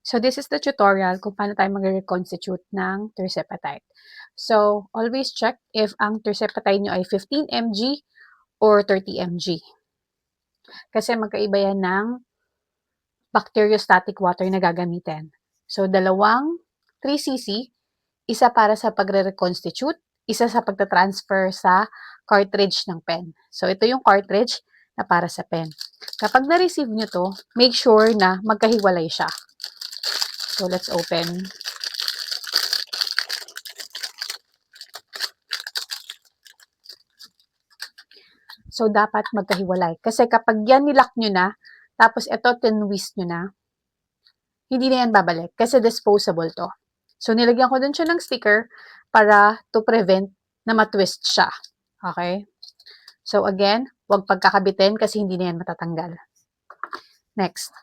So, this is the tutorial kung paano tayo mag-reconstitute ng tirzepatide. So, always check if ang tirzepatide nyo ay 15 mg or 30 mg. Kasi magkaiba yan ng bacteriostatic water na gagamitin. So, dalawang 3 cc, isa para sa pagre-reconstitute, isa sa pagta-transfer sa cartridge ng pen. So, ito yung cartridge na para sa pen. Kapag na-receive nyo to, make sure na magkahiwalay siya. So, let's open. So, dapat magkahiwalay. Kasi kapag yan nilock nyo na, tapos ito tinwist nyo na, hindi na yan babalik. Kasi disposable to. So, nilagyan ko dun siya ng sticker para to prevent na matwist siya. Okay? So, again, huwag pagkakabitin kasi hindi na yan matatanggal. Next.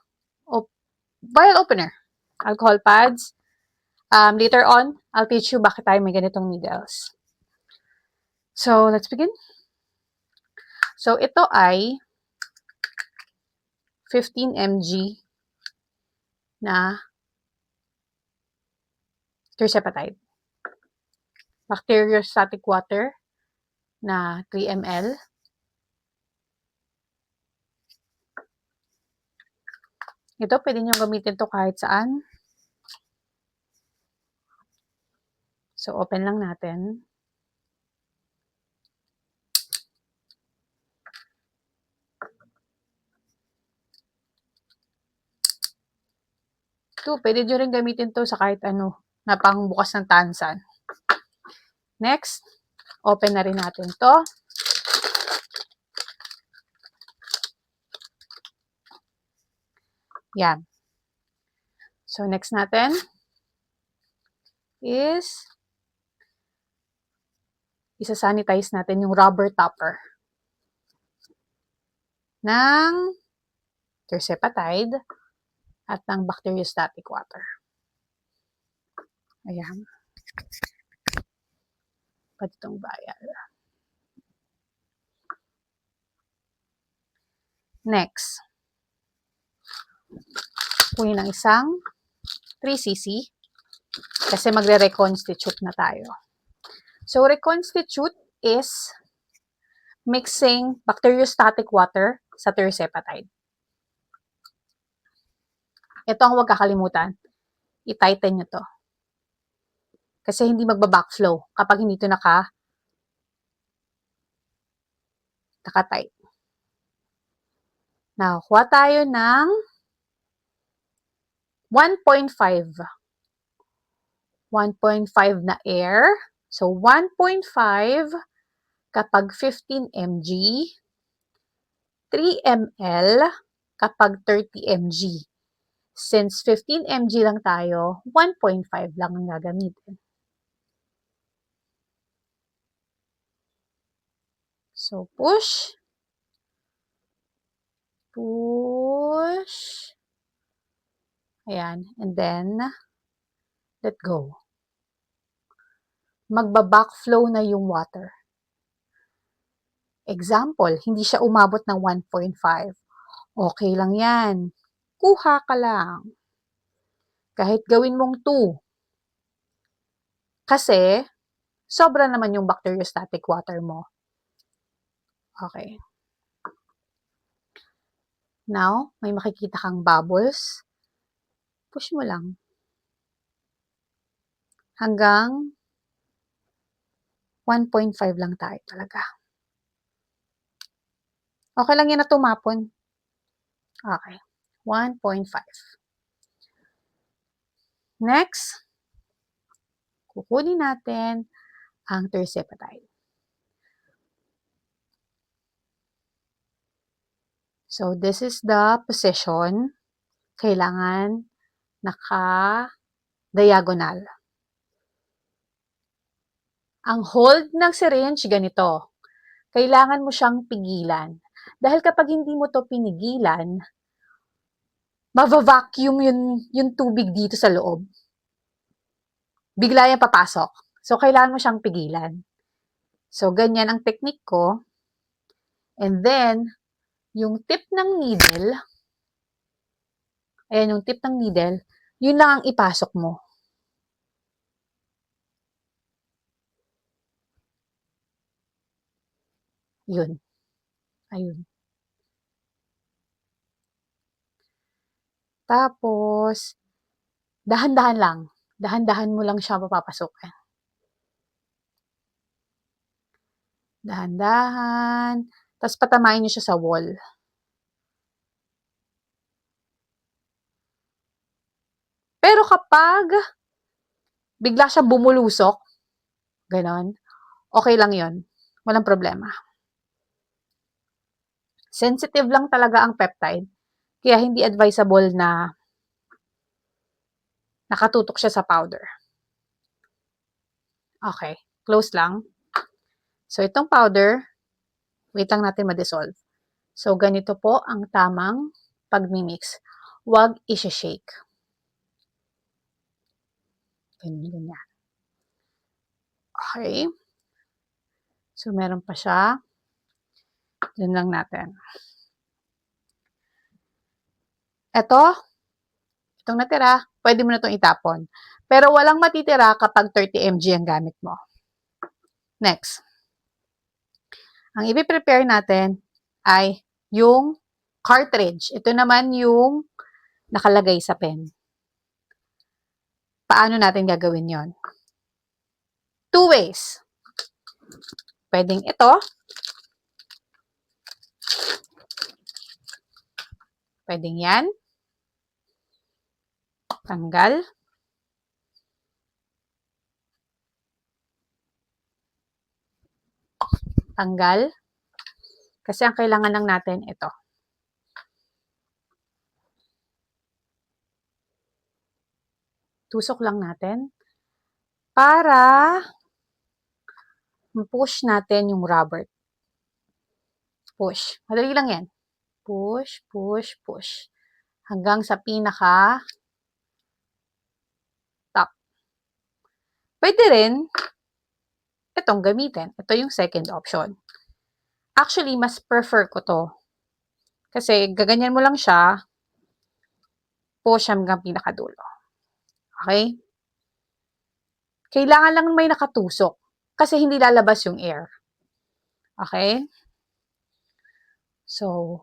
Vial opener. Alcohol pads. Later on, I'll teach you bakit tayo may ganitong needles. So, let's begin. So, ito ay 15 mg na tirzepatide. Bacteriostatic water na 3 ml. Ito, pwede nyo gamitin to kahit saan. So, open lang natin. Ito, pwede nyo rin gamitin to sa kahit ano, na pangbukas ng tansan. Next, open na rin natin to. Yan. So, next natin is isa-sanitize natin yung rubber topper ng tirzepatide at ng bacteriostatic water. Ayan. Pati itong vial. Next. Kunin ng isang 3 cc kasi magre-reconstitute na tayo. So, reconstitute is mixing bacteriostatic water sa tirzepatide. Ito ang huwag kakalimutan. I-tighten nyo to. Kasi hindi magba-backflow kapag hindi ito naka-tight. Now, kuha tayo ng 1.5. 1.5 na air. So, 1.5 kapag 15 mg. 3 ml kapag 30 mg. Since 15 mg lang tayo, 1.5 lang ang gagamitin. So, push. Push. Ayan. And then, let go. Magba-backflow na yung water. Example, hindi siya umabot ng 1.5. Okay lang yan. Kuha ka lang. Kahit gawin mong 2. Kasi, sobra naman yung bacteriostatic water mo. Okay. Now, may makikita kang bubbles. Push mo lang. Hanggang 1.5 lang tayo talaga. Okay lang yan na tumapon. Okay. 1.5. Next, kukunin natin ang tirzepatide. So, this is the position. Kailangan naka-diagonal. Ang hold ng syringe, ganito. Kailangan mo siyang pigilan. Dahil kapag hindi mo to pinigilan, mava-vacuum yung tubig dito sa loob. Bigla yan papasok. So, kailangan mo siyang pigilan. So, ganyan ang technique ko. And then, yung tip ng needle, ayan yung tip ng needle, Yun lang ang ipasok mo. Yun. Ayun. Tapos, dahan-dahan lang. Dahan-dahan mo lang siya papapasukin. Dahan-dahan. Tapos patamain nyo siya sa wall. Pero kapag bigla siyang bumulusok, ganon, okay lang yon. Walang problema. Sensitive lang talaga ang peptide. Kaya hindi advisable na nakatutok siya sa powder. Okay. Close lang. So, itong powder, wait lang natin ma-dissolve. So, ganito po ang tamang pag-mix. Huwag i-shake. Ganyan. Okay. So, meron pa siya. Yun lang natin. Itong natira, pwede mo na itong itapon. Pero walang matitira kapag 30 mg ang gamit mo. Next. Ang i-prepare natin ay yung cartridge. Ito naman yung nakalagay sa pen. Paano natin gagawin yon? Two ways. Pwedeng ito. Pwedeng yan. Tanggal. Tanggal. Kasi ang kailangan lang natin ito. Tusok lang natin para push natin yung rubber. Push. Madali lang yan. Push, push, push. Hanggang sa pinaka top. Pwede rin itong gamitin. Ito yung second option. Actually, mas prefer ko to. Kasi gaganyan mo lang siya, push hanggang pinakadulo. Okay? Kailangan lang may nakatusok. Kasi hindi lalabas yung air. Okay? So,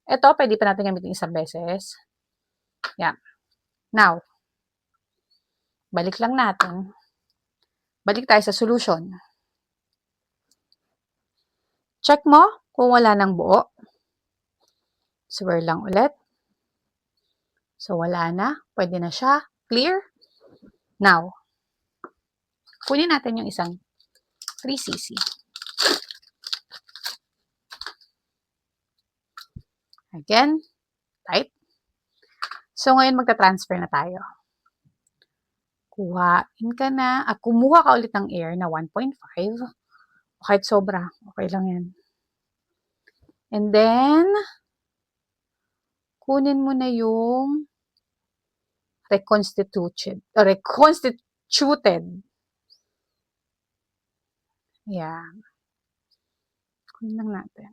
ito, pwede pa natin gamitin isang beses. Yan. Now, balik lang natin. Balik tayo sa solution. Check mo kung wala ng buo. Swirl lang ulit. So, wala na. Pwede na siya. Clear. Now, kunin natin yung isang 3cc. Again, tight. So, ngayon magta-transfer na tayo. Kumuha ka ulit ng air na 1.5. O kahit sobra, okay lang yan. And then, kunin mo na yung reconstituted. Yan. Kunin lang natin.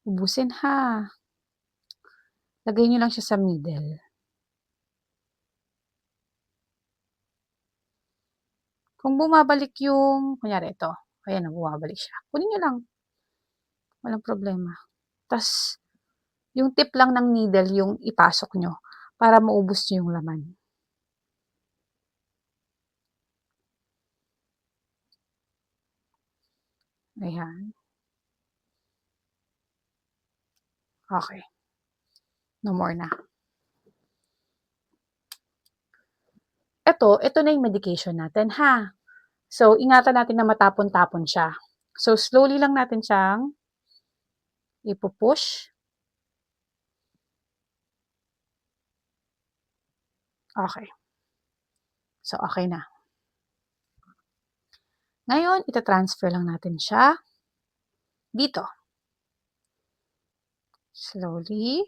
Ubusin ha. Lagay nyo lang siya sa middle. Kung bumabalik yung, kunyari ito, ayan na, bumabalik siya. Kunin nyo lang. Walang problema. Tapos, yung tip lang ng needle yung ipasok nyo para maubos nyo yung laman. Ayan. Okay. No more na. Ito na yung medication natin, ha? So, ingatan natin na matapon-tapon siya. So, slowly lang natin siyang ipupush. Okay. So, okay na. Ngayon, ita-transfer lang natin siya dito. Slowly.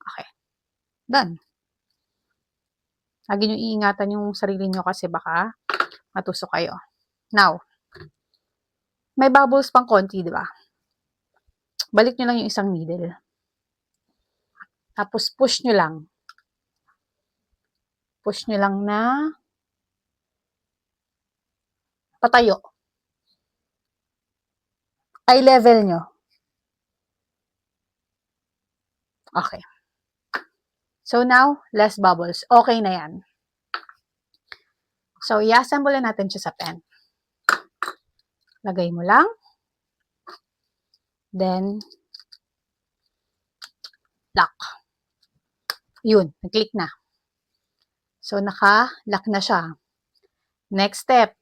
Okay. Done. Lagi nyo iingatan yung sarili nyo kasi baka matusok kayo. Now, may bubbles pang konti, di ba? Balik nyo lang yung isang needle. Tapos, push nyo lang. Push nyo lang na patayo. Eye level nyo. Okay. So, now, less bubbles. Okay na yan. So, i-assemble natin siya sa pen. Lagay mo lang. Then, lock. Yun, nag-click na. So, naka-lock na siya. Next step.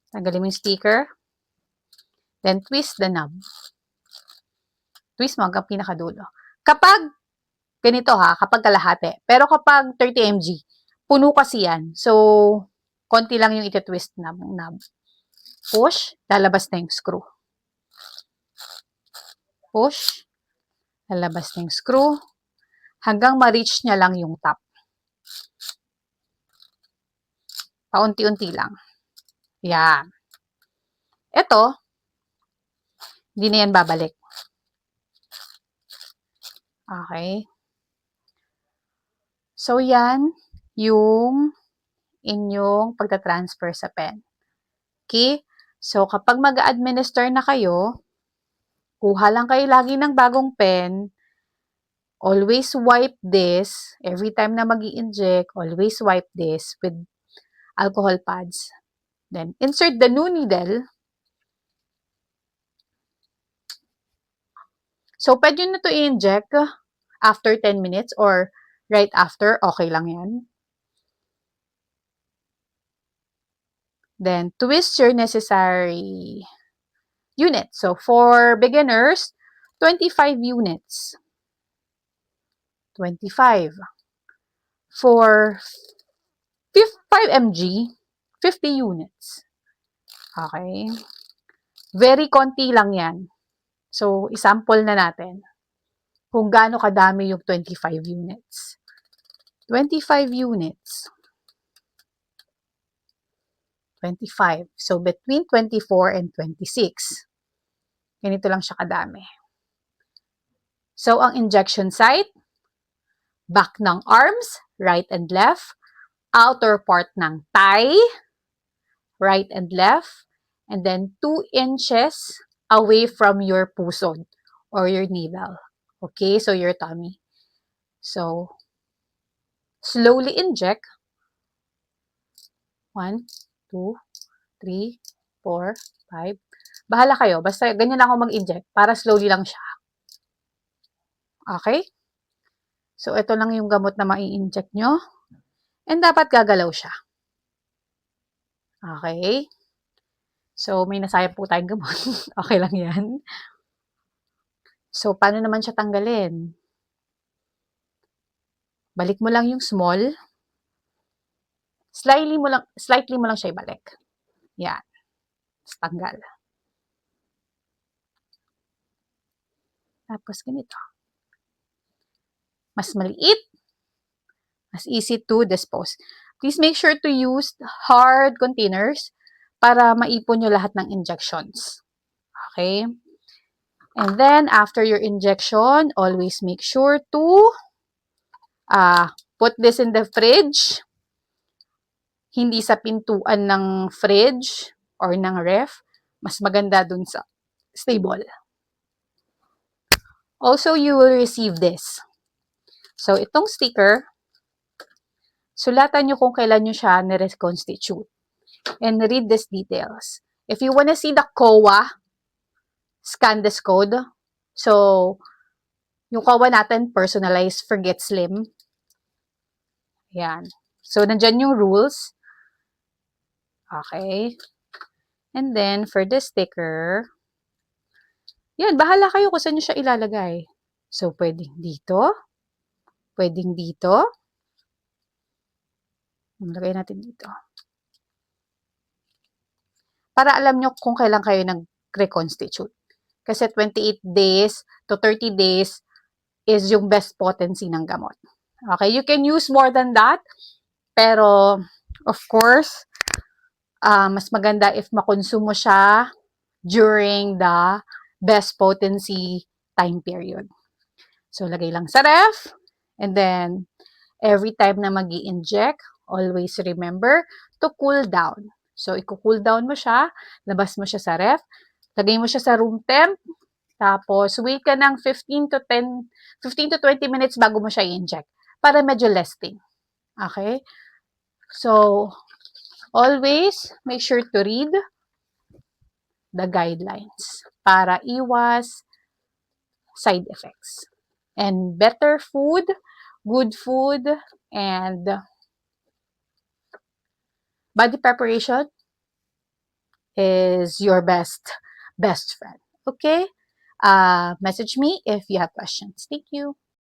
Tanggalin mo yung sticker. Then, twist the knob. Twist mo hanggang pinakadulo. Kapag, ganito ha, kapag kalahati. Pero kapag 30 mg, puno kasi yan. So, konti lang yung iti-twist knob. Push, lalabas na yung screw. Push, lalabas na yung screw. Hanggang ma-reach niya lang yung top. Paunti-unti lang. Yan. Ito, hindi na yan babalik. Okay. So, yan yung inyong pagta-transfer sa pen. Okay? So, kapag mag-administer na kayo, kuha lang kayo lagi ng bagong pen. Always wipe this. Every time na mag-i-inject, always wipe this with alcohol pads. Then, insert the new needle. So, pwede nyo na ito i-inject after 10 minutes or right after. Okay lang yan. Then, twist your necessary units. So, for beginners, 25 units. 25. For 5 mg, 50 units. Okay. Very konti lang yan. So, isample na natin kung gaano kadami yung 25 units. 25 units. 25. So, between 24 and 26. Ganito lang siya kadami. So, ang injection site, back ng arms, right and left, outer part ng thigh, right and left, and then 2 inches away from your pusod or your navel. Okay, so your tummy. So, slowly inject. 1, 2, 3, 4, 5. Bahala kayo. Basta ganyan lang ako mag-inject para slowly lang siya. Okay? So, ito lang yung gamot na mai-inject nyo. And dapat gagalaw siya. Okay? So, may nasayang po tayong gamot. Okay lang yan. So, paano naman siya tanggalin? Balik mo lang yung small. Slightly mo lang siya ibalik. Yan. Tanggal. Tapos ganito. Mas maliit. Mas easy to dispose. Please make sure to use hard containers para maipon nyo lahat ng injections. Okay? And then, after your injection, always make sure to put this in the fridge. Hindi sa pintuan ng fridge or ng ref. Mas maganda dun sa stable. Also, you will receive this. So, itong sticker, sulatan nyo kung kailan nyo siya nireconstitute. And read these details. If you wanna see the COA, scan this code. So, yung COA natin, personalized, forget slim. Ayan. So, nandyan yung rules. Okay. And then, for this sticker, yan, bahala kayo kung saan nyo siya ilalagay. So, pwedeng dito. Pwedeng dito. Lagay natin dito. Para alam nyo kung kailan kayo nag-reconstitute. Kasi 28 days to 30 days is yung best potency ng gamot. Okay, you can use more than that. Pero, of course, mas maganda if makonsumo siya during the best potency time period. So, lagay lang sa ref. And then, every time na mag-i-inject, always remember to cool down. So, i-cool down mo siya, labas mo siya sa ref, lagay mo siya sa room temp, tapos wait ka ng 15 to 20 minutes bago mo siya i-inject para medyo lasting. Okay? So, always make sure to read the guidelines para iwas side effects. And better food, good food, and body preparation is your best friend. Okay? Message me if you have questions. Thank you.